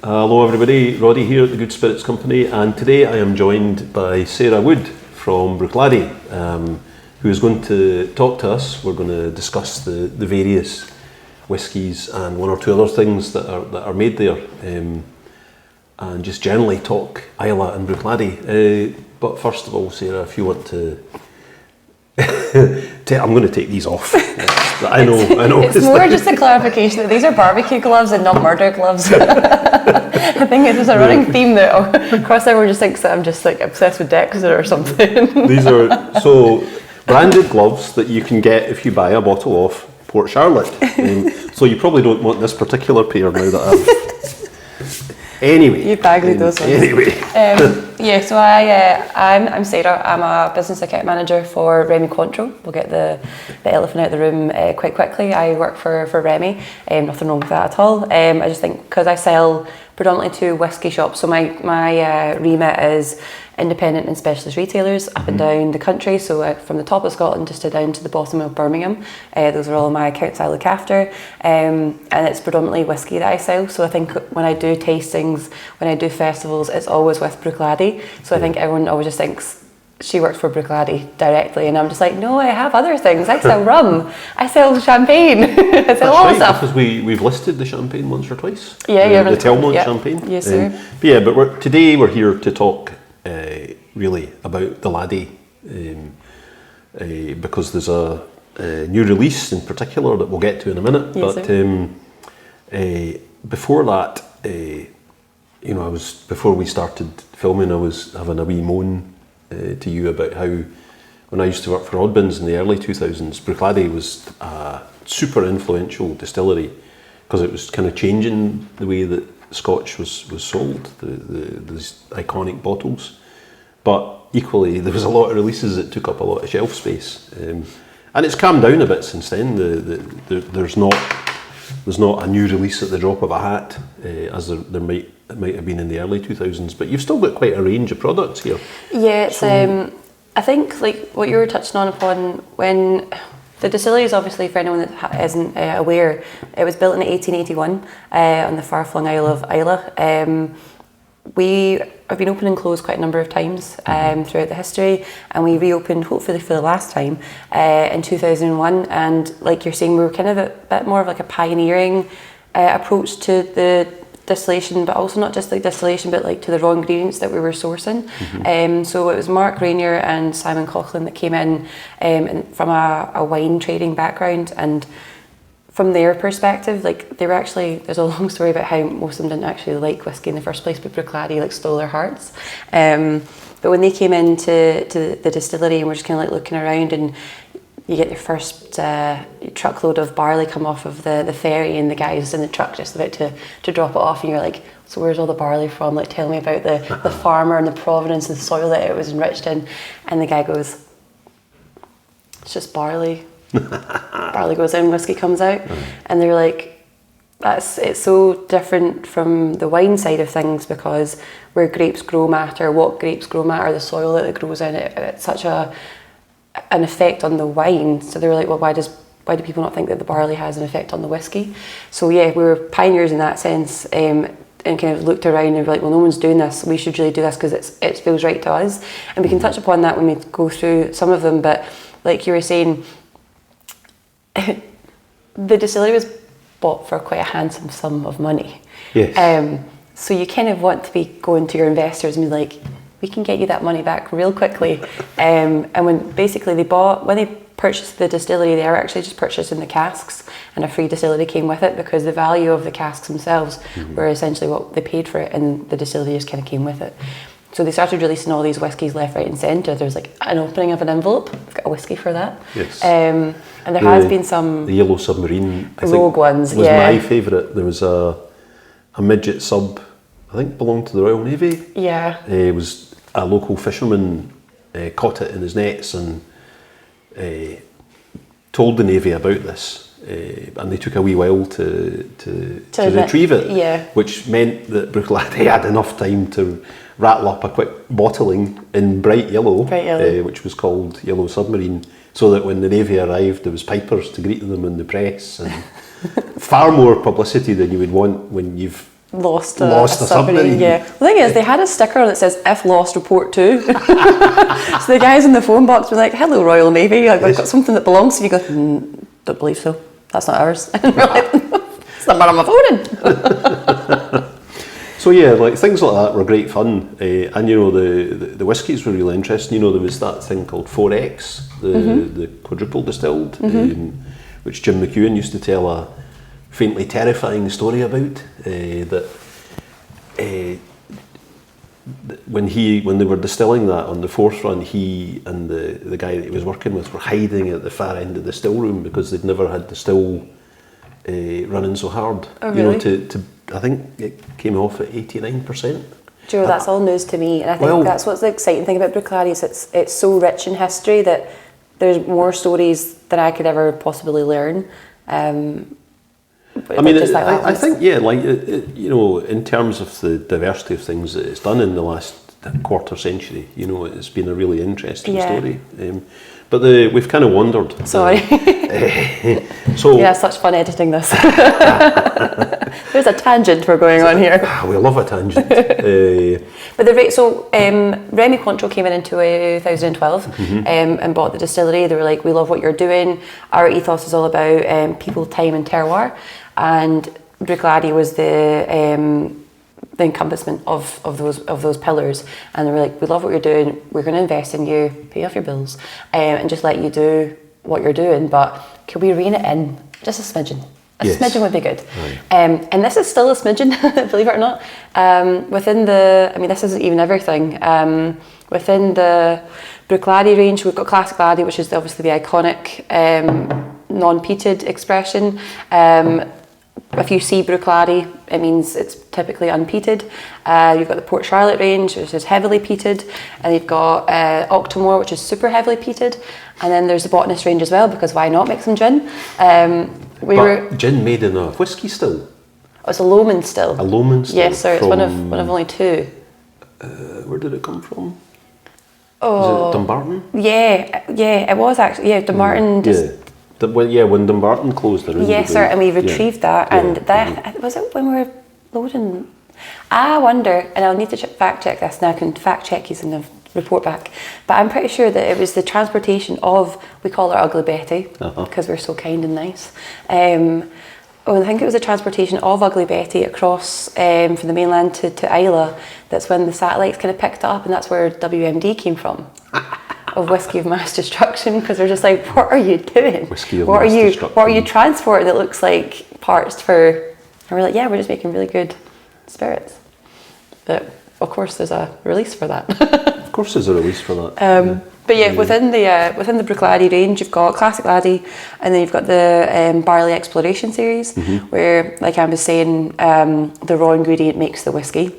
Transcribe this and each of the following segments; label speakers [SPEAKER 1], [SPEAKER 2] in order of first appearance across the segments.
[SPEAKER 1] Hello everybody, Roddy here at the Good Spirits Company, and today I am joined by Sarah Wood from Bruichladdich, who is going to talk to us. We're going to discuss the various whiskies and one or two other things that are made there, and just generally talk Islay and Bruichladdich. But first of all, Sarah, if you want to... I'm going to take these off. I know.
[SPEAKER 2] It's more just a clarification that these are barbecue gloves and not murder gloves. I think it's just a running theme that across everyone just thinks that I'm just like obsessed with Dexter or something.
[SPEAKER 1] These are branded gloves that you can get if you buy a bottle of Port Charlotte. So you probably don't want this particular pair now that I've... Anyway.
[SPEAKER 2] You bagged those ones.
[SPEAKER 1] Anyway.
[SPEAKER 2] So I'm Sarah. I'm a business account manager for Rémy Cointreau. We'll get the elephant out of the room quite quickly. I work for Rémy. Nothing wrong with that at all. I just think because I sell predominantly to whisky shops, so my remit is independent and specialist retailers up and down the country, so from the top of Scotland just down to the bottom of Birmingham. Those are all my accounts I look after, and it's predominantly whisky that I sell. So I think when I do tastings, when I do festivals, it's always with Bruichladdich. So I think everyone always just thinks she works for Bruichladdich directly, and I'm just like, no, I have other things. I sell rum, I sell champagne, I sell all stuff.
[SPEAKER 1] Because we've listed the champagne once or twice.
[SPEAKER 2] Yeah,
[SPEAKER 1] the Telmont champagne.
[SPEAKER 2] Yes, sir.
[SPEAKER 1] But today we're here to talk really about the Laddie, because there's a new release in particular that we'll get to in a minute.
[SPEAKER 2] Yes,
[SPEAKER 1] but before that, before we started filming, I was having a wee moan to you about how when I used to work for Oddbins in the early 2000s, Bruichladdich was a super influential distillery because it was kind of changing the way that Scotch was sold, these iconic bottles. But equally, there was a lot of releases that took up a lot of shelf space, and it's calmed down a bit since then. There's not a new release at the drop of a hat, as there might have been in the early 2000s. But you've still got quite a range of products here.
[SPEAKER 2] Yeah, it's I think like what you were touching upon when the distillery is, obviously, for anyone that isn't aware, it was built in 1881 on the far-flung Isle of Islay. We have been open and closed quite a number of times throughout the history, and we reopened hopefully for the last time in 2001. And like you're saying, we were kind of a bit more of like a pioneering approach to the distillation, but also not just like distillation, but like to the raw ingredients that we were sourcing. So it was Mark Rainier and Simon Coughlin that came in from a wine trading background, and from their perspective, like they were actually, there's a long story about how most of them didn't actually like whiskey in the first place, but Bruichladdich like stole their hearts. But when they came into the distillery and we're just kind of like looking around, and you get your first truckload of barley come off of the ferry, and the guy's in the truck just about to drop it off, and you're like, so where's all the barley from? Like, tell me about the farmer and the provenance of the soil that it was enriched in. And the guy goes, it's just barley. Barley goes in, whiskey comes out. And they're like, it's so different from the wine side of things, because where grapes grow matter, what grapes grow matter, the soil that it grows in, it's such an effect on the wine. So they were like, well, why do people not think that the barley has an effect on the whiskey? So yeah, we were pioneers in that sense, and kind of looked around and were like, well, no one's doing this, we should really do this because it feels right to us. And we can touch upon that when we go through some of them, but like you were saying, the distillery was bought for quite a handsome sum of money.
[SPEAKER 1] Yes.
[SPEAKER 2] So you kind of want to be going to your investors and be like, we can get you that money back real quickly. And when basically when they purchased the distillery, they were actually just purchasing the casks, and a free distillery came with it, because the value of the casks themselves were essentially what they paid for it, and the distillery just kind of came with it. So they started releasing all these whiskies left, right and centre. There was like an opening of an envelope, we've got a whiskey for that.
[SPEAKER 1] Yes.
[SPEAKER 2] And there has been some...
[SPEAKER 1] The Yellow Submarine, I think,
[SPEAKER 2] rogue ones,
[SPEAKER 1] was my favourite. There was a midget sub, I think belonged to the Royal Navy.
[SPEAKER 2] Yeah.
[SPEAKER 1] It was a local fisherman caught it in his nets and told the Navy about this. And they took a wee while to retrieve it,
[SPEAKER 2] yeah.
[SPEAKER 1] Which meant that Bruichladdich had enough time to rattle up a quick bottling in bright yellow. Which was called Yellow Submarine, so that when the Navy arrived, there was pipers to greet them in the press, and far more publicity than you would want when you've
[SPEAKER 2] lost
[SPEAKER 1] a
[SPEAKER 2] a
[SPEAKER 1] submarine.
[SPEAKER 2] submarine. Yeah. The thing is, they had a sticker on it that says "If lost, report to." So the guys in the phone box were like, "Hello, Royal Navy. I've got something that belongs to you." You go, "Don't believe so. That's not ours." And we're like, "It's the number on my phone."
[SPEAKER 1] So yeah, like things like that were great fun, and you know the whiskies were really interesting. You know, there was that thing called 4X, the quadruple distilled, which Jim McEwen used to tell a faintly terrifying story about. When they were distilling that on the fourth run, he and the guy that he was working with were hiding at the far end of the still room because they'd never had the still running so hard.
[SPEAKER 2] Oh, really?
[SPEAKER 1] You know, to I think it came off at 89%.
[SPEAKER 2] Do you know, that's all news to me, and I think that's what's the exciting thing about Bruichladdich. It's so rich in history that there's more stories than I could ever possibly learn.
[SPEAKER 1] I mean, I think, yeah, like, you know, in terms of the diversity of things that it's done in the last quarter century, you know, it's been a really interesting story. But we've kind of wandered.
[SPEAKER 2] Sorry.
[SPEAKER 1] So
[SPEAKER 2] yeah, such fun editing this. There's a tangent we're going on here.
[SPEAKER 1] We love a tangent.
[SPEAKER 2] But Rémy Cointreau came in 2012 and bought the distillery. They were like, "We love what you're doing. Our ethos is all about people, time, and terroir." And Bruichladdich was the encompassment of those pillars, and they were like, "We love what you're doing. We're going to invest in you, pay off your bills, and just let you do what you're doing. But can we rein it in just a smidgen? A smidgen would be good."
[SPEAKER 1] Right.
[SPEAKER 2] And this is still a smidgen, believe it or not. Within this isn't even everything. Within the Bruichladdich range, we've got Classic Laddie, which is obviously the iconic non-peated expression. If you see Bruichladdich, it means it's typically unpeated. You've got the Port Charlotte range, which is heavily peated, and you've got Octomore, which is super heavily peated, and then there's the Botanist range as well, because why not make some gin?
[SPEAKER 1] Gin made in a whisky still?
[SPEAKER 2] Oh, it's a Lomond still.
[SPEAKER 1] A Lomond still?
[SPEAKER 2] Yes, sir. It's one of only two.
[SPEAKER 1] Where did it come from?
[SPEAKER 2] Oh,
[SPEAKER 1] was it Dumbarton?
[SPEAKER 2] Yeah, it was actually. Yeah, Dumbarton just.
[SPEAKER 1] When Dumbarton closed the room.
[SPEAKER 2] Yes, sir, and we retrieved that, and that was it when we were loading. I wonder, and I'll need to fact check this, and I can fact check you in the report back, but I'm pretty sure that it was the transportation of, we call her Ugly Betty, because we're so kind and nice. I think it was the transportation of Ugly Betty across from the mainland to Islay. That's when the satellites kind of picked up, and that's where WMD came from. Of Whiskey of Mass Destruction, because they're just like, what are you doing?
[SPEAKER 1] Whiskey of Mass Destruction.
[SPEAKER 2] What are you transporting that looks like parts for? And we're like, yeah, we're just making really good spirits. But of course, there's a release for that.
[SPEAKER 1] Of course, there's a release for that.
[SPEAKER 2] But yeah, within the Bruichladdich range, you've got Classic Laddie, and then you've got the Barley Exploration series, where, like I was saying, the raw ingredient makes the whiskey.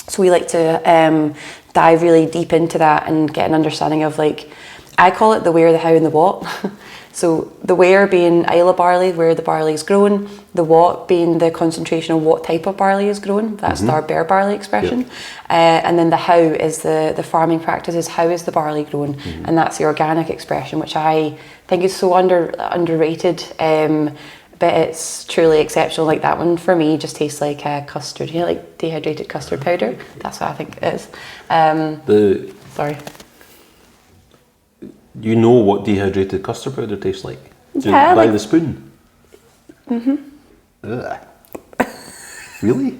[SPEAKER 2] So we like to dive really deep into that and get an understanding of, like, I call it the where, the how, and the what. So the where being Islay barley, where the barley is grown, the what being the concentration of what type of barley is grown. That's our bare barley expression. And then the how is the farming practices. How is the barley grown? And that's the organic expression, which I think is so underrated. But it's truly exceptional. Like that one for me just tastes like custard, you know, like dehydrated custard powder. That's what I think it is. Sorry.
[SPEAKER 1] You know what dehydrated custard powder tastes like?
[SPEAKER 2] Yeah,
[SPEAKER 1] by the spoon? Really?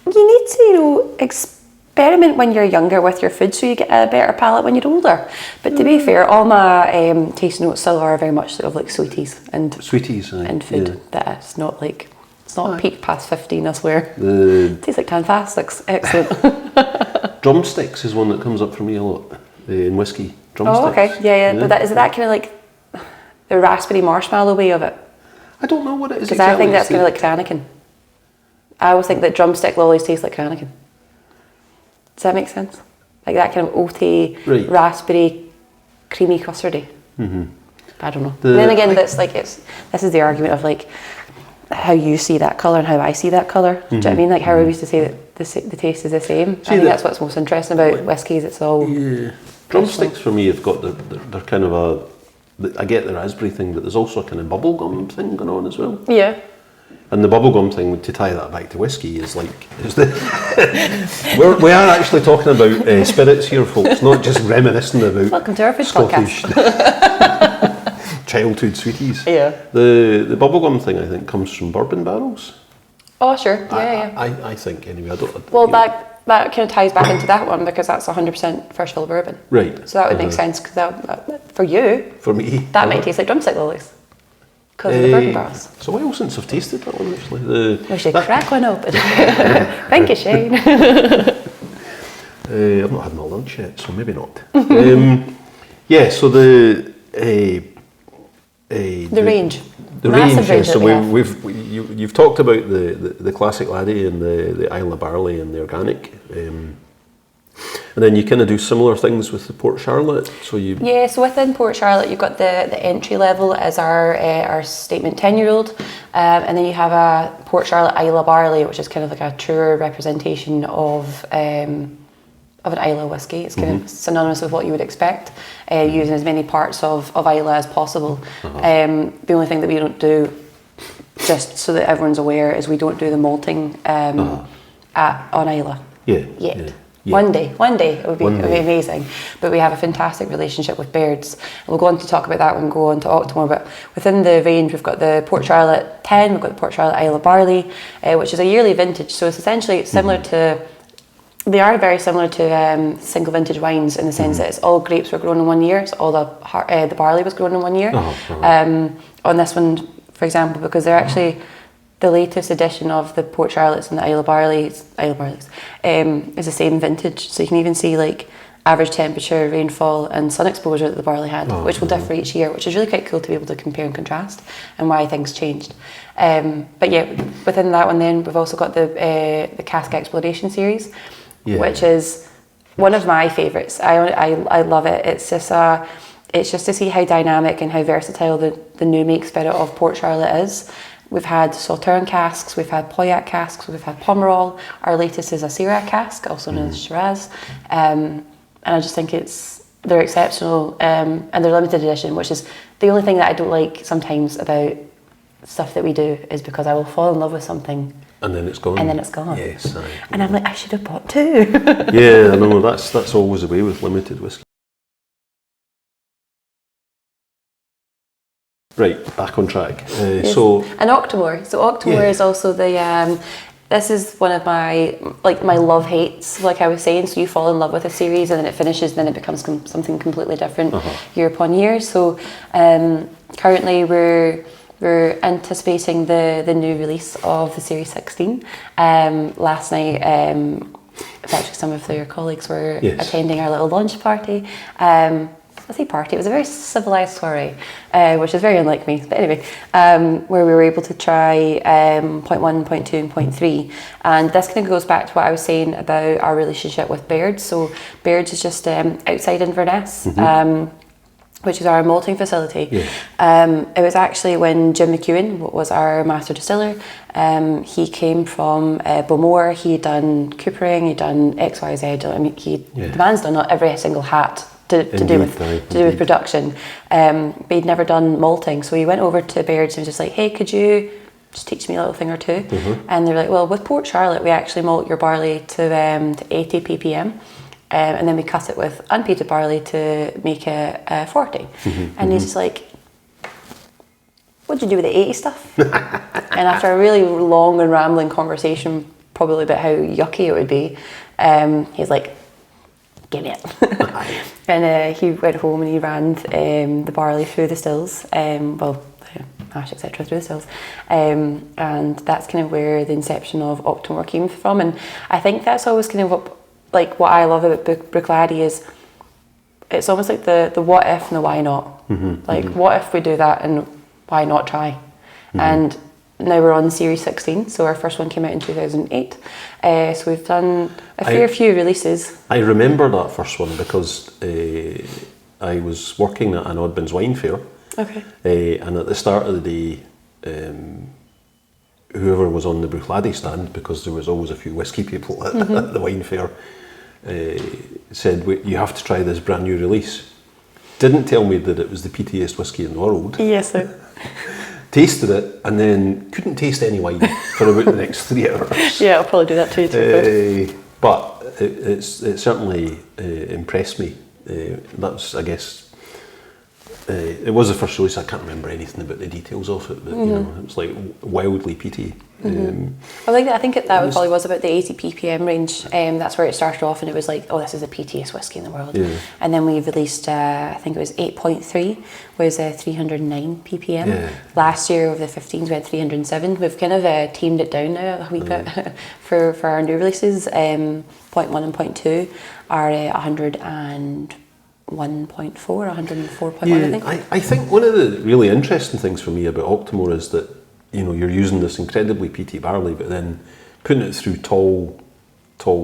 [SPEAKER 2] You need to, experiment when you're younger with your food so you get a better palate when you're older. But to be fair, all my taste notes still are very much sort of like sweeties and food. Yeah. That's not like, it's not peaked past 15, I swear. It tastes like Tantastics. Excellent.
[SPEAKER 1] Drumsticks is one that comes up for me a lot in whiskey. Drumsticks.
[SPEAKER 2] Oh, okay. Yeah. But is that kind of like the raspberry marshmallow way of it?
[SPEAKER 1] I don't know what it is.
[SPEAKER 2] Because I think that's kind of like Cranachan. I always think that drumstick lollies taste like Cranachan. Does that make sense? Like that kind of oaty, raspberry, creamy custardy. I don't know. And then again, this is the argument of like how you see that colour and how I see that colour. Do you know what I mean? Like how we used to say that the taste is the same. I think that's what's most interesting about whiskies. It's all
[SPEAKER 1] drumsticks for me have got they're kind of I get the raspberry thing, but there's also a kind of bubblegum thing going on as well.
[SPEAKER 2] Yeah.
[SPEAKER 1] And the bubblegum thing, to tie that back to whiskey, is we are actually talking about spirits here, folks, not just reminiscing about
[SPEAKER 2] Welcome to our food
[SPEAKER 1] Scottish
[SPEAKER 2] podcast.
[SPEAKER 1] childhood sweeties.
[SPEAKER 2] Yeah.
[SPEAKER 1] The bubblegum thing, I think, comes from bourbon barrels.
[SPEAKER 2] Oh, sure. Yeah.
[SPEAKER 1] I think, anyway. I don't.
[SPEAKER 2] Well, that kind of ties back into that one because that's 100% first fill bourbon.
[SPEAKER 1] Right.
[SPEAKER 2] So that would make sense because that, for you,
[SPEAKER 1] for me,
[SPEAKER 2] that might taste like drumstick lollies because of the bourbon barrels.
[SPEAKER 1] So I since I've tasted that one actually.
[SPEAKER 2] We should crack one open. Thank you, Shane.
[SPEAKER 1] I've not had my lunch yet, so maybe not. Yeah. So the
[SPEAKER 2] range.
[SPEAKER 1] The
[SPEAKER 2] Massive
[SPEAKER 1] range. Yeah. So
[SPEAKER 2] that
[SPEAKER 1] you've talked about the classic laddie and the Isla barley and the organic. And then you kind of do similar things with the Port Charlotte. So
[SPEAKER 2] within Port Charlotte, you've got the entry level as our statement 10-year-old, and then you have a Port Charlotte Isla barley, which is kind of like a truer representation of an Isla whiskey. It's kind of synonymous with what you would expect, using as many parts of Isla as possible. The only thing that we don't do, just so that everyone's aware, is we don't do the malting on Isla. Yet. One day it would be amazing. But we have a fantastic relationship with Baird's. And we'll go on to talk about that when we go on to Octomore. But within the range, we've got the Port Charlotte 10, we've got the Port Charlotte Isla Barley, which is a yearly vintage. So it's essentially similar to, they are very similar to single vintage wines in the sense that it's all grapes were grown in 1 year. So all the barley was grown in 1 year. On this one, for example, because they're actually the latest edition of the Port Charlottes and the Isla Barleys is the same vintage. So you can even see like average temperature, rainfall and sun exposure that the barley had, which will differ each year, which is really quite cool to be able to compare and contrast and why things changed. But yeah, within that one then we've also got the Cask Exploration series, which is one of my favourites. I love it. It's just to see how dynamic and how versatile the new make spirit of Port Charlotte is. We've had Sauternes casks, we've had Pauillac casks, we've had Pomerol. Our latest is a Syrah cask, also known as Shiraz. And I just think they're exceptional, and they're limited edition, which is the only thing that I don't like sometimes about stuff that we do, is because I will fall in love with something
[SPEAKER 1] and then it's gone. Yes.
[SPEAKER 2] And I'm like, I should have bought two.
[SPEAKER 1] Yeah, I know, that's always the way with limited whiskey. Right, back on track.
[SPEAKER 2] Yes.
[SPEAKER 1] So
[SPEAKER 2] an Octomore. So Octomore is also the. This is one of my love hates. Like I was saying, so you fall in love with a series and then it finishes, then it becomes something completely different year upon year. So currently we're anticipating the new release of the Series 16. Last night, actually some of your colleagues were attending our little launch party. I say party, it was a very civilised soiree, which is very unlike me, but anyway, where we were able to try 0.1, 0.2 and 0.3, and this kind of goes back to what I was saying about our relationship with Baird's. So Baird's is just outside Inverness, which is our malting facility. It was actually when Jim McEwen was our master distiller. He came from Bowmore, he'd done coopering, he'd done XYZ. I mean, the man's done every single hat to do with production, but he'd never done malting. So he went over to Baird's and was just like, hey, could you just teach me a little thing or two? And they were like, well, with Port Charlotte, we actually malt your barley to 80 ppm. And then we cut it with unpeated barley to make it 40. And he's just like, what'd you do with the 80 stuff? And after a really long and rambling conversation, probably about how yucky it would be, he's like, give me it. And he went home and he ran the barley through the stills, mash, etc. through the stills. And that's kind of where the inception of Octomore came from. And I think that's always kind of what I love about Bruichladdich is it's almost like the what if and the why not. What if we do that and why not try? And now we're on Series 16, so our first one came out in 2008. So we've done a fair few releases. I
[SPEAKER 1] remember that first one because I was working at an Oddbins wine fair. And at the start of the day, whoever was on the Bruichladdich stand, because there was always a few whiskey people at the wine fair, said, you have to try this brand new release. Didn't tell me that it was the peatiest whiskey in the world.
[SPEAKER 2] Yes, sir.
[SPEAKER 1] tasted it, and then couldn't taste any wine for about the next 3 hours.
[SPEAKER 2] Yeah, I'll probably do that too.
[SPEAKER 1] But it certainly impressed me. That's, I guess, it was the first release. I can't remember anything about the details of it, but you know, it was like wildly peaty.
[SPEAKER 2] I think that probably was about the 80 ppm range. That's where it started off, and it was like, oh, this is the peatiest whiskey in the world.
[SPEAKER 1] Yeah.
[SPEAKER 2] And then we released, I think it was 8.3, was 309 ppm.
[SPEAKER 1] Yeah.
[SPEAKER 2] Last year over the 15s we had 307. We've kind of tamed it down now a wee bit for our new releases. 0.1 and 0.2 are 101.4, 104.1, I think.
[SPEAKER 1] I think one of the really interesting things for me about Octomore is that, you know, you're using this incredibly peaty barley, but then putting it through tall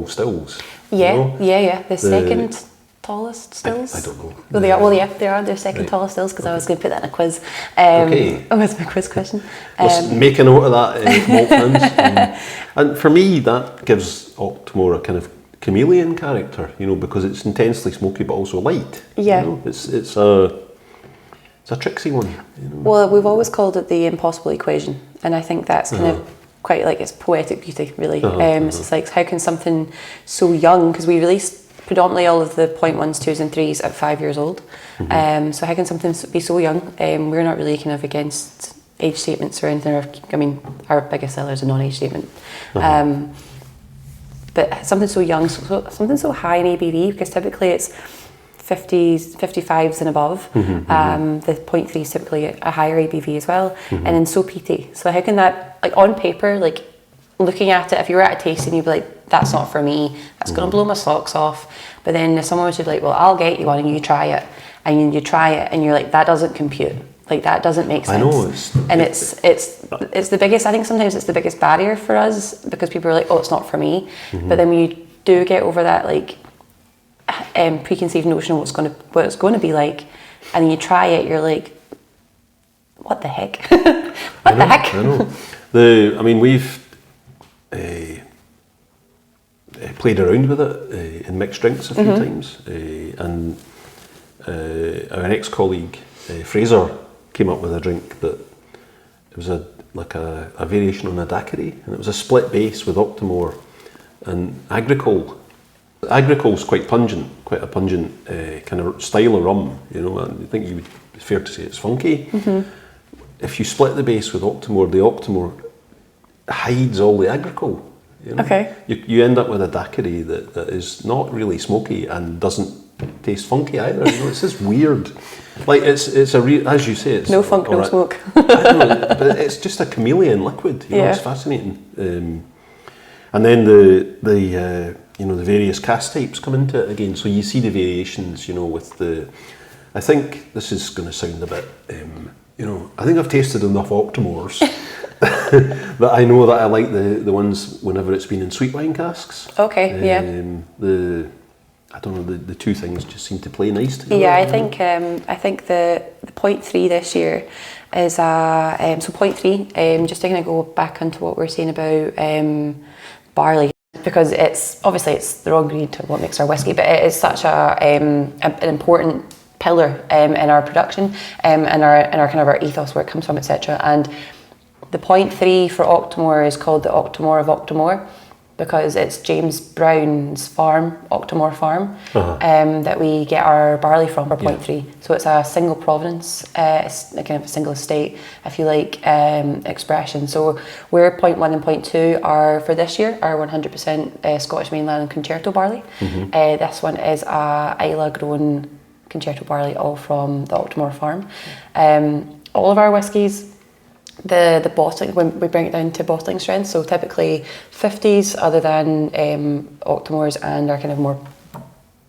[SPEAKER 1] stills.
[SPEAKER 2] Yeah,
[SPEAKER 1] you know?
[SPEAKER 2] yeah. The second tallest stills.
[SPEAKER 1] I don't know.
[SPEAKER 2] Well, they are. Well, yeah, they are. They're second tallest stills, because I was going to put that in a quiz.
[SPEAKER 1] Okay.
[SPEAKER 2] Oh, it's my quiz question.
[SPEAKER 1] Let's make a note of that, malt pins. And for me, that gives Octomore a kind of chameleon character, you know, because it's intensely smoky but also light.
[SPEAKER 2] Yeah.
[SPEAKER 1] You know? It's a tricksy one. You know?
[SPEAKER 2] Well, we've always called it the impossible equation, and I think that's kind of quite like it's poetic beauty, really. It's just like, how can something so young, because we released predominantly all of the 0.1s, 2s and 3s at 5 years old. So how can something be so young? We're not really kind of against age statements or anything. I mean, our biggest seller is a non-age statement. But something so young, something so high in ABV, because typically it's 50s, 55s and above. The 0.3 is typically a higher ABV as well, and then so peaty. So how can that, like on paper, like looking at it, if you were at a tasting, you'd be like, that's not for me, that's going to blow my socks off. But then if someone was to be like, well, I'll get you one and you try it, and you try it and you're like, that doesn't compute. Like, that doesn't make sense.
[SPEAKER 1] I know.
[SPEAKER 2] It's the biggest, I think sometimes it's the biggest barrier for us, because people are like, oh, it's not for me. But then when you do get over that, like, preconceived notion of what it's going to be like, and then you try it, you're like, what the heck? What the heck?
[SPEAKER 1] I know. I mean, we've played around with it in mixed drinks a few times, and our ex-colleague Fraser came up with a drink that it was a variation on a daiquiri, and it was a split base with Octomore and agricole. Agricole's quite a pungent kind of style of rum, you know, and I think it's fair to say it's funky. If you split the base with Octomore, the Octomore hides all the agricole. You know? Okay. You end up with a daiquiri that is not really smoky and doesn't taste funky either. You know, it's just weird. Like it's a real, as you say, it's
[SPEAKER 2] no funk, no smoke.
[SPEAKER 1] I know, but it's just a chameleon liquid. You know, it's fascinating. And then the various cask types come into it again. So you see the variations, you know, with the. I think this is going to sound a bit, I think I've tasted enough Octomores that I know that I like the ones whenever it's been in sweet wine casks.
[SPEAKER 2] Okay,
[SPEAKER 1] I don't know, the two things just seem to play nice together.
[SPEAKER 2] Yeah, I think the 0.3 this year is so 0.3. Just to kind of go back into what we were saying about barley, because it's the raw ingredient to what makes our whiskey, but it is such an important pillar in our production, and our kind of our ethos, where it comes from, etc. And the 0.3 for Octomore is called the Octomore of Octomore, because it's James Brown's farm, Octomore Farm, that we get our barley from for 0.3. So it's a single provenance, it's kind of a single estate, if you like, expression. So we're 0.1 and 0.2 are, for this year, are 100% Scottish mainland and concerto barley. This one is a Islay grown concerto barley, all from the Octomore Farm. All of our whiskies, the bottling, when we bring it down to bottling strength, so typically 50s, other than Octomores and our kind of more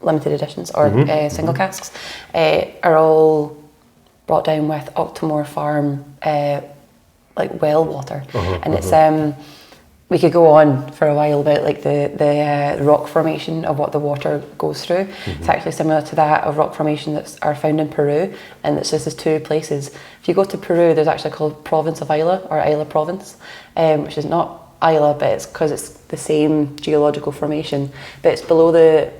[SPEAKER 2] limited editions or single casks, are all brought down with Octomore Farm like well water. And it's we could go on for a while about like the rock formation of what the water goes through. It's actually similar to that of rock formation that are found in Peru, and it's just these two places. If you go to Peru, there's actually called Province of Islay, or Islay Province, which is not Islay, but it's because it's the same geological formation, but it's below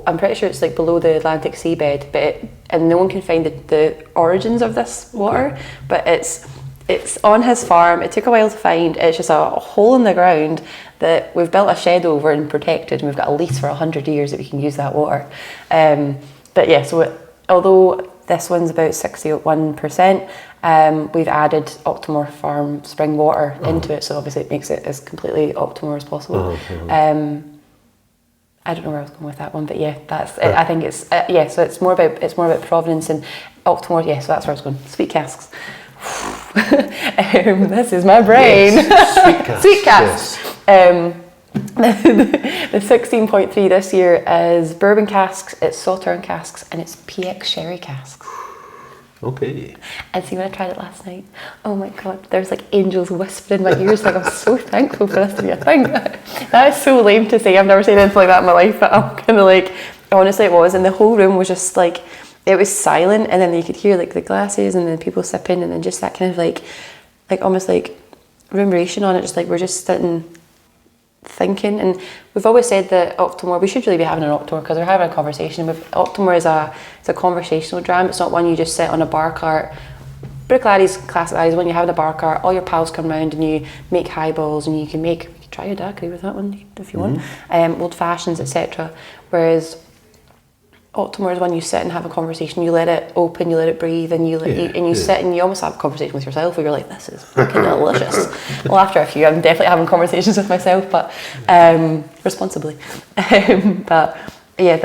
[SPEAKER 2] I'm pretty sure it's like below the Atlantic seabed, and no one can find the origins of this water, but it's it's on his farm. It took a while to find. It's just a hole in the ground that we've built a shed over and protected, and we've got a lease for 100 years that we can use that water. But yeah, so although this one's about 61%, we've added Octomore farm spring water into it, so obviously it makes it as completely Octomore as possible. I don't know where I was going with that one, but yeah, that's. I think it's yeah. So it's more about provenance and Octomore. Yeah, so that's where I was going. Sweet casks. This is my brain.
[SPEAKER 1] Yes.
[SPEAKER 2] Sweet casks. Yes. The 16.3 this year is bourbon casks, it's Sauterne casks, and it's PX sherry casks.
[SPEAKER 1] Okay.
[SPEAKER 2] And see, when I tried it last night, oh my god, there's like angels whispering in my ears. Like, I'm so thankful for this to be a thing. That is so lame to say. I've never seen anything like that in my life, but I'm kind of like, honestly, it was. And the whole room was just like, it was silent, and then you could hear like the glasses and then people sipping, and then just that kind of like almost like reverberation on it. Just like we're just sitting thinking. And we've always said that Octomore, we should really be having an Octomore because we're having a conversation. Octomore is it's a conversational dram. It's not one you just sit on a bar cart. Bruichladdich classic is when you have a bar cart, all your pals come round and you make highballs, and you can try your daiquiri with that one if you want, old fashions, etc. Whereas Octomore is when you sit and have a conversation, you let it open, you let it breathe, and you sit and you almost have a conversation with yourself where you're like, this is fucking delicious. Well, after a few, I'm definitely having conversations with myself, but responsibly. But yeah,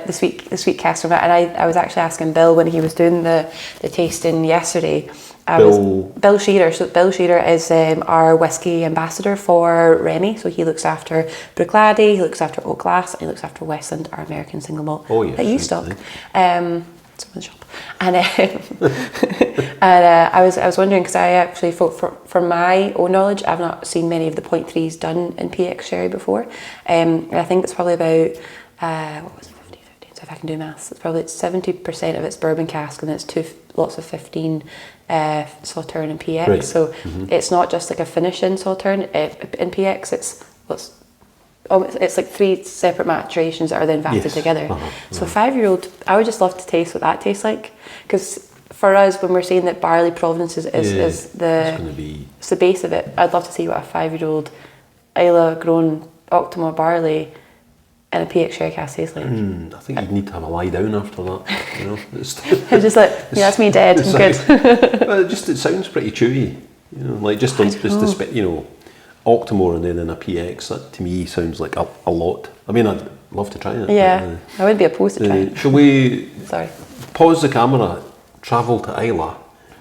[SPEAKER 2] the sweet cast from it, and I was actually asking Bill when he was doing the tasting yesterday. Bill Shearer. So Bill Shearer is our whisky ambassador for Rémy. So he looks after Bruichladdich, he looks after Oak Glass, and he looks after Westland, our American single malt that you stock. Someone's shop. And I was wondering, because I actually, for my own knowledge, I've not seen many of the 0.3s done in PX sherry before. And I think it's probably about what was it, 50, so if I can do maths, it's probably 70% of its bourbon cask, and it's lots of 15 Sauterne and PX. Right. So it's not just like a finish in Sauterne in PX. It's like 3 separate maturations that are then vatted together. So a 5-year-old, I would just love to taste what that tastes like, because for us, when we're saying that barley provenance is the base of it, I'd love to see what a 5-year-old Islay grown Octomore barley and a PX sherry cask tastes like.
[SPEAKER 1] I think you'd need to have a lie down after that. You know,
[SPEAKER 2] I'm just like, yeah, that's me dead. I'm good.
[SPEAKER 1] Well, it sounds pretty chewy. You know, like just Octomore and then in a PX. That to me sounds like a lot. I mean, I'd love to try it.
[SPEAKER 2] Yeah, I would be opposed to trying it.
[SPEAKER 1] Shall we?
[SPEAKER 2] Sorry.
[SPEAKER 1] Pause the camera, travel to Islay,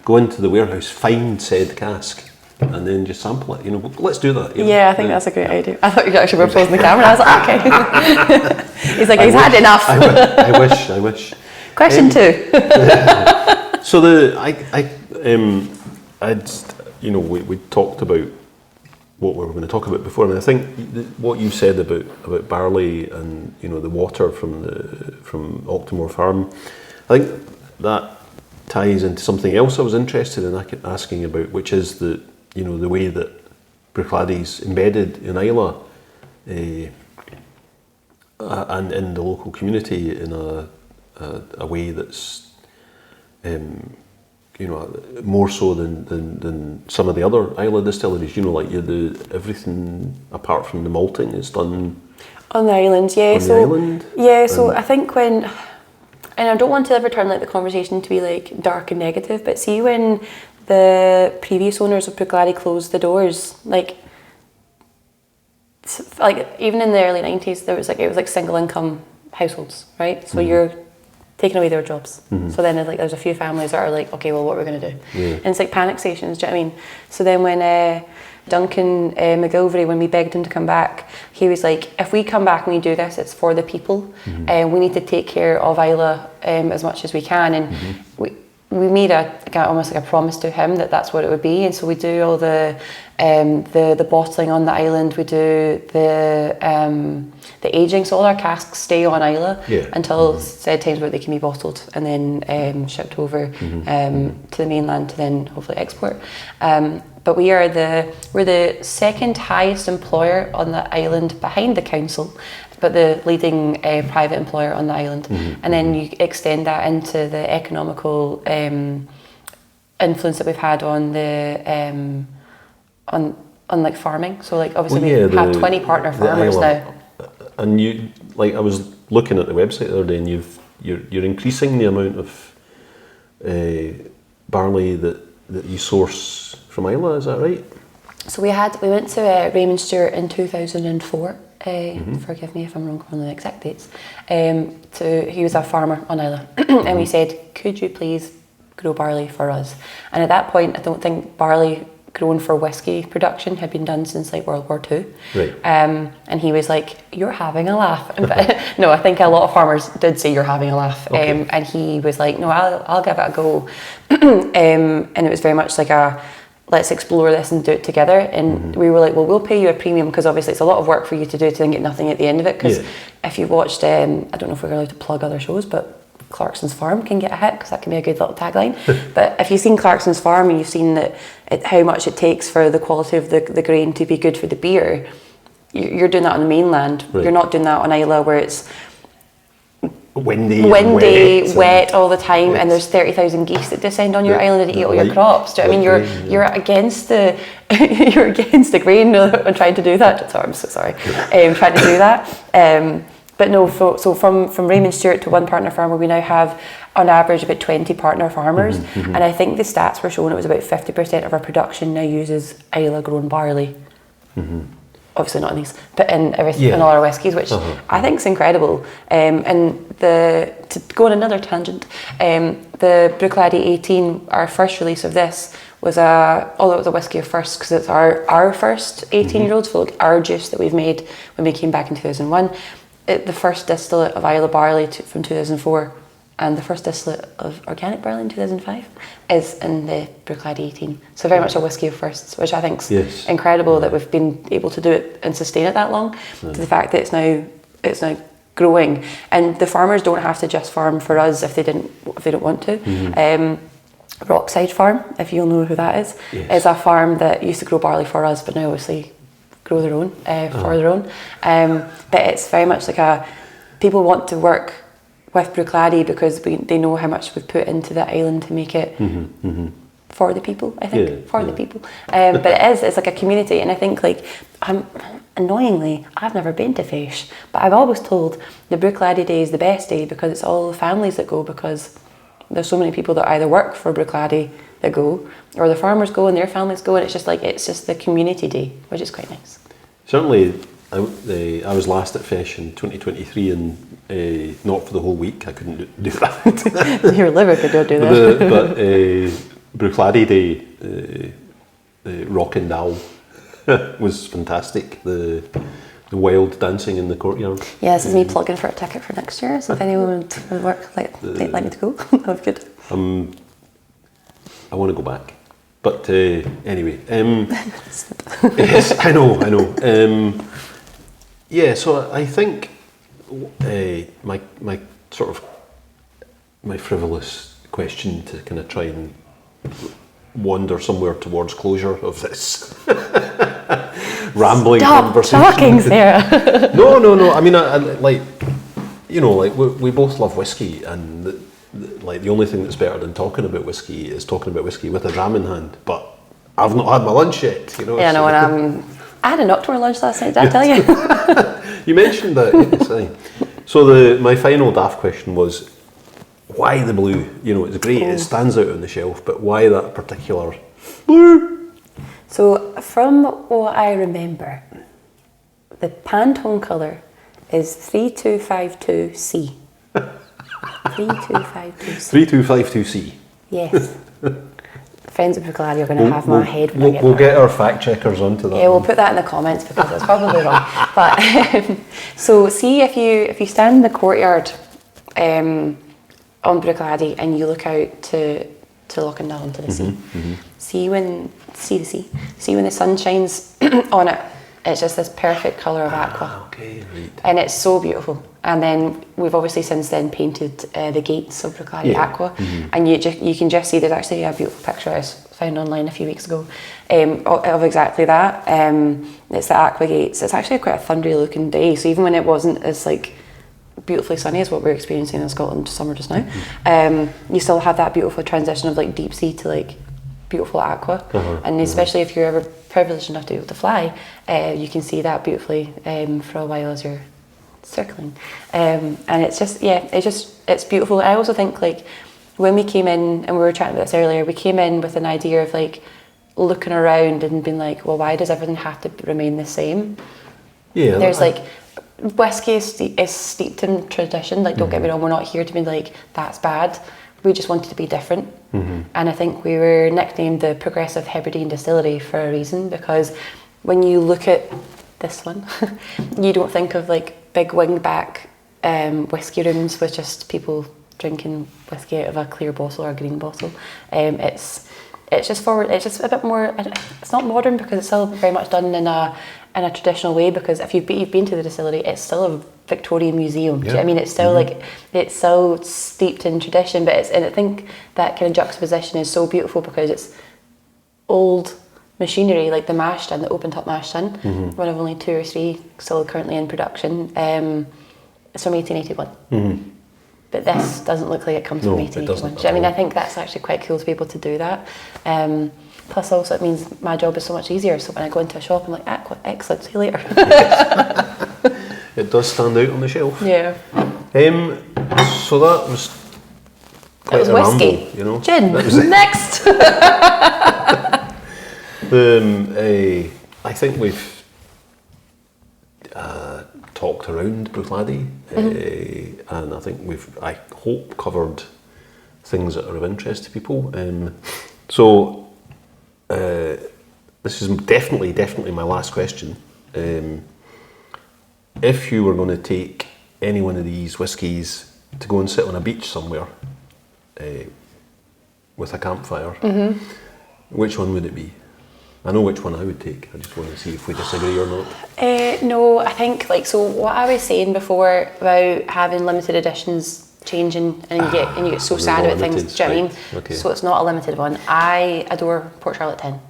[SPEAKER 1] go into the warehouse, find said cask, and then just sample it. You know, let's do that.
[SPEAKER 2] Yeah, I think that's a great idea. I thought you actually were pausing the camera. I was like, okay. He's like, he's had enough.
[SPEAKER 1] I wish.
[SPEAKER 2] Question 2.
[SPEAKER 1] So we talked about what we were going to talk about before, and I think what you said about barley and the water from Octomore Farm, I think that ties into something else I was interested in asking about, which is the way that Bruichladdich embedded in Islay and in the local community in a way that's more so than some of the other Islay distilleries. Like everything apart from the malting is done
[SPEAKER 2] on the island. Yeah. So I think when. And I don't want to ever turn the conversation to be like dark and negative, but see when the previous owners of Bruichladdich closed the doors, like even in the early 90s, it was like single income households, right? So you're taking away their jobs. So then there's a few families that are like, okay, well, what are we going to do? Yeah. And it's like panic stations, do you know what I mean? So then when Duncan McGilvery, when we begged him to come back, he was like, if we come back and we do this, it's for the people, and we need to take care of Islay as much as we can. And we made almost like a promise to him that that's what it would be. And so we do all the bottling on the island, we do the aging, so all our casks stay on Islay until said times where they can be bottled and then shipped over to the mainland to then hopefully export. But we're the second highest employer on the island behind the council, but the leading private employer on the island. And then you extend that into the economical influence that we've had on the on like farming. So like obviously we have 20 partner farmers now.
[SPEAKER 1] And you, like, I was looking at the website the other day, and you're increasing the amount of barley that you source from Islay. Is that right?
[SPEAKER 2] So we went to Raymond Stewart in 2004. Forgive me if I'm wrong on the exact dates. He was a farmer on Islay, and we said, could you please grow barley for us? And at that point, I don't think barley grown for whiskey production had been done since like World War II.
[SPEAKER 1] Right.
[SPEAKER 2] And he was like, you're having a laugh. But no, I think a lot of farmers did say you're having a laugh.
[SPEAKER 1] Okay.
[SPEAKER 2] And he was like, no, I'll give it a go. And it was very much like let's explore this and do it together. And we were like, well, we'll pay you a premium, because obviously it's a lot of work for you to do to then get nothing at the end of it. Because if you've watched, I don't know if we're allowed to plug other shows, but Clarkson's Farm can get a hit, because that can be a good little tagline. But if you've seen Clarkson's Farm and you've seen how much it takes for the quality of the grain to be good for the beer, you're doing that on the mainland. Right. You're not doing that on Islay, where it's windy, wet all the time, and there's 30,000 geese that descend on your island and eat all your crops. Do you know what I mean? You're against the you're against the grain. I'm trying to do that. Sorry, I'm so sorry. Trying to do that. But no, so from Raymond Stewart to one partner farmer, we now have on average about 20 partner farmers, and I think the stats were showing it was about 50% of our production now uses Islay grown barley. Obviously not in these, but in all our whiskies, which I think is incredible. And to go on another tangent, the Bruichladdich 18, our first release of this, was although it was a whiskey of first, because it's our first 18-year-olds, for like our juice that we've made when we came back in 2001. The first distillate of Islay barley from 2004, and the first distillate of organic barley in 2005 is in the Bruichladdich 18. So very much a whiskey of firsts, which I think is incredible that we've been able to do it and sustain it that long. To the fact that it's now growing, and the farmers don't have to just farm for us if they don't want to. Rockside Farm, if you'll know who that is a farm that used to grow barley for us, but now obviously grow their own for their own. But it's very much like people want to work with Bruichladdich because they know how much we've put into the island to make it for the people, I think, the people. But it's like a community, and I think like, annoyingly, I've never been to Fish, but I've always told the Bruichladdich day is the best day because it's all the families that go, because there's so many people that either work for Bruichladdich that go, or the farmers go and their families go, and it's just the community day, which is quite nice.
[SPEAKER 1] Certainly, I was last at Fish in 2023, and not for the whole week. I couldn't do that.
[SPEAKER 2] Your liver could not do that.
[SPEAKER 1] But Bruichladdich Day, Rockin' Dow was fantastic. The wild dancing in the courtyard.
[SPEAKER 2] Yeah, this is me plugging for a ticket for next year. So if anyone would work they'd like me to go, that would be good. I want to go back, but anyway. Yes, I know. Yeah, so I think my sort of my frivolous question to kind of try and wander somewhere towards closure of this rambling conversation. Stop talking, Sarah.
[SPEAKER 1] No. I mean, I like, we both love whiskey, and the only thing that's better than talking about whiskey is talking about whiskey with a dram in hand. But I've not had my lunch yet,
[SPEAKER 2] Yeah, no, and I had an Octomore lunch last night. Did I tell you?
[SPEAKER 1] You mentioned that. Yes, so my final daft question was, why the blue? It's great. It stands out on the shelf, but why that particular blue?
[SPEAKER 2] So from what I remember, the Pantone colour is 3252C. 3252C.
[SPEAKER 1] 3252C.
[SPEAKER 2] Yes. Friends of Bruichladdich are going to have my head when I get
[SPEAKER 1] We'll get our fact checkers onto that.
[SPEAKER 2] Yeah, we'll put that in the comments because it's probably wrong. But so see if you stand in the courtyard on Bruichladdich and you look out to Lochendal, to the sea. See when the sun shines on it. It's just this perfect colour of aqua.
[SPEAKER 1] Okay, right.
[SPEAKER 2] And it's so beautiful. And then we've obviously since then painted the gates of Bruichladdich aqua, and you can just see there's actually a beautiful picture I found online a few weeks ago of exactly that. It's the aqua gates. It's actually quite a thundery looking day. So even when it wasn't as like beautifully sunny as what we're experiencing in Scotland summer just now, you still have that beautiful transition of like deep sea to like beautiful aqua, and especially if you're ever privileged enough to be able to fly, you can see that beautifully for a while as you're circling, and it's just it's beautiful. I also think like when we came in, and we were chatting about this earlier, we came in with an idea of like looking around and being like, well, why does everything have to remain the same?
[SPEAKER 1] Yeah,
[SPEAKER 2] there's like whiskey is steeped in tradition. Like, don't get me wrong, we're not here to be like that's bad. We just wanted to be different, and I think we were nicknamed the Progressive Hebridean Distillery for a reason, because when you look at this one, you don't think of like big wingback whiskey rooms with just people drinking whiskey out of a clear bottle or a green bottle. It's just forward. It's just a bit more. It's not modern because it's still very much done in a traditional way. Because if you've been to the distillery, it's still a Victorian museum. Do you know what I mean? It's still like it's so steeped in tradition. But and I think that kind of juxtaposition is so beautiful because it's old machinery, like the mash tun, the open top mash tun, one of only 2 or 3 still currently in production. It's from 1881. But this doesn't look like it comes from 1881. I mean, I think that's actually quite cool to be able to do that. Plus, also, it means my job is so much easier. So when I go into a shop, I'm like, excellent, see you later.
[SPEAKER 1] It does stand out on the shelf.
[SPEAKER 2] Yeah.
[SPEAKER 1] So that was quite a
[SPEAKER 2] whiskey.
[SPEAKER 1] ramble, you know.
[SPEAKER 2] Gin. Next.
[SPEAKER 1] I think we've talked around Bruichladdich, and I think I hope, covered things that are of interest to people. So this is definitely my last question. If you were going to take any one of these whiskies to go and sit on a beach somewhere with a campfire, which one would it be? I know which one I would take. I just want to see if we disagree or not.
[SPEAKER 2] No, I think so. What I was saying before about having limited editions changing, and you get so sad about things. Do you know what I mean?
[SPEAKER 1] Okay.
[SPEAKER 2] So it's not a limited one. I adore Port Charlotte 10.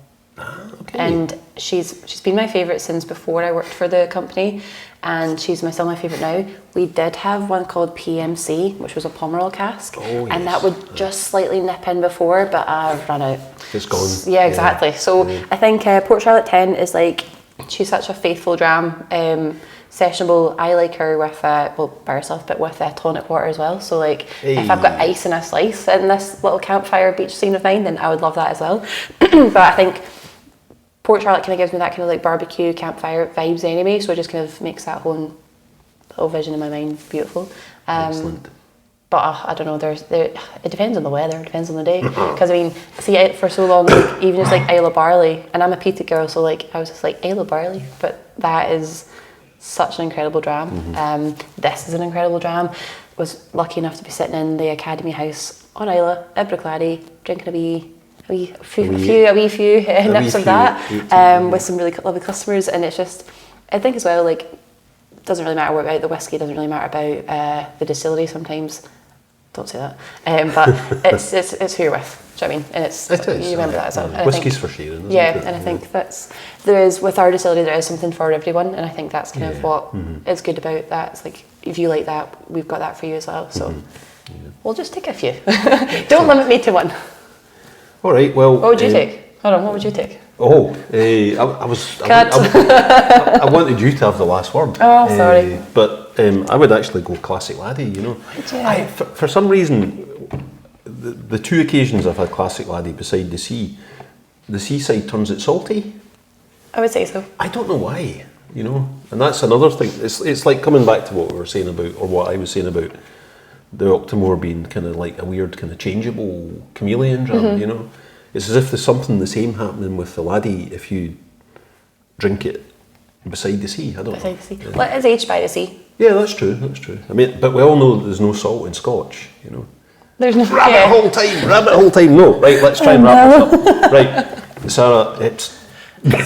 [SPEAKER 1] Okay.
[SPEAKER 2] And she's been my favourite since before I worked for the company, and she's still my favourite now. We did have one called PMC, which was a Pomerol cask, and that would just slightly nip in before, but I've run out.
[SPEAKER 1] It's gone.
[SPEAKER 2] Yeah, exactly. So I think Port Charlotte 10 is like, she's such a faithful dram, sessionable. I like her with by herself, but with tonic water as well. So like, if I've got ice in a slice in this little campfire beach scene of mine, then I would love that as well. But I think Port Charlotte kind of gives me that kind of like barbecue campfire vibes anyway, so it just kind of makes that whole vision in my mind beautiful.
[SPEAKER 1] Excellent.
[SPEAKER 2] But I don't know, it depends on the weather, it depends on the day. Because I mean, see, for so long, like, even just like Isle of Barley, and I'm a peated girl, so like I was just like, Isle of Barley, but that is such an incredible dram. This is an incredible dram. Was lucky enough to be sitting in the Academy House on Isla at Bruichladdich, drinking a wee few nips of that, with some really lovely customers. And it's just, I think as well, like, it doesn't really matter about the whiskey, it doesn't really matter about the distillery sometimes. Don't say that. But it's who you're with. Do you know what I mean? And you remember that as well. And
[SPEAKER 1] whiskey's for sharing, isn't it?
[SPEAKER 2] Yeah, and I think with our distillery, there is something for everyone, and I think that's kind of what is good about that. It's like, if you like that, we've got that for you as well. So we'll just take a few. Don't limit me to one.
[SPEAKER 1] All right, well...
[SPEAKER 2] What would you take? Hold on, what would you take?
[SPEAKER 1] I wanted you to have the last word.
[SPEAKER 2] Oh, sorry.
[SPEAKER 1] But I would actually go classic laddie, you know. For some reason, the 2 occasions I've had classic laddie beside the sea, the seaside turns it salty.
[SPEAKER 2] I would say so.
[SPEAKER 1] I don't know why, you know. And that's another thing. It's like coming back to what we were saying about, or what I was saying about the Octomore being kind of like a weird kind of changeable chameleon dram, you know. It's as if there's something the same happening with the laddie if you drink it beside the sea. I don't know.
[SPEAKER 2] Beside the sea. Yeah. Well, it's aged by the sea.
[SPEAKER 1] Yeah, that's true. I mean, but we all know that there's no salt in Scotch, you know.
[SPEAKER 2] There's no
[SPEAKER 1] rabbit hole time. No, right, let's try and wrap this up. Right, Sarah, it's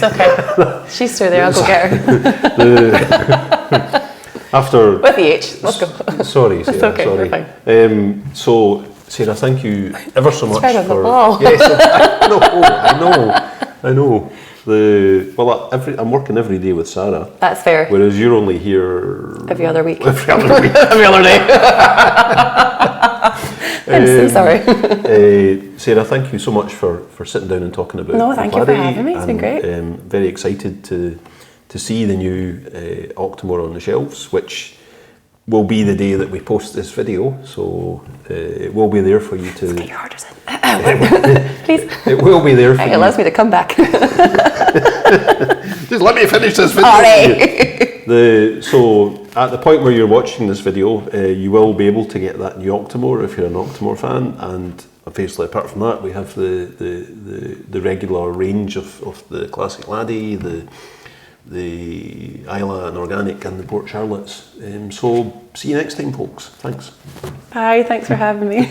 [SPEAKER 2] okay. She's through there, I'll go get her.
[SPEAKER 1] After
[SPEAKER 2] with the H, let's go.
[SPEAKER 1] Sorry, Sarah.
[SPEAKER 2] It's okay,
[SPEAKER 1] sorry.
[SPEAKER 2] We're fine.
[SPEAKER 1] So, Sarah, thank you ever so much
[SPEAKER 2] for.
[SPEAKER 1] The
[SPEAKER 2] ball.
[SPEAKER 1] Yes, I know. I'm working every day with Sarah.
[SPEAKER 2] That's fair.
[SPEAKER 1] Whereas you're only here
[SPEAKER 2] every other week.
[SPEAKER 1] Every other day.
[SPEAKER 2] Every other day. I'm so sorry.
[SPEAKER 1] Sarah, thank you so much for sitting down and talking about
[SPEAKER 2] No, thank you for
[SPEAKER 1] Bruichladdich,
[SPEAKER 2] having me. It's been great.
[SPEAKER 1] Very excited to see the new Octomore on the shelves, which will be the day that we post this video. So it will be there for you to.
[SPEAKER 2] Get your orders in. Please.
[SPEAKER 1] It will be there for
[SPEAKER 2] It
[SPEAKER 1] you.
[SPEAKER 2] allows me to come back.
[SPEAKER 1] Just let me finish this video. So at the point where you're watching this video, you will be able to get that new Octomore if you're an Octomore fan, and obviously apart from that, we have the regular range of the classic laddie, the Isla and organic, and the Port Charlottes. So see you next time, folks. Thanks.
[SPEAKER 2] Bye. Thanks for having me.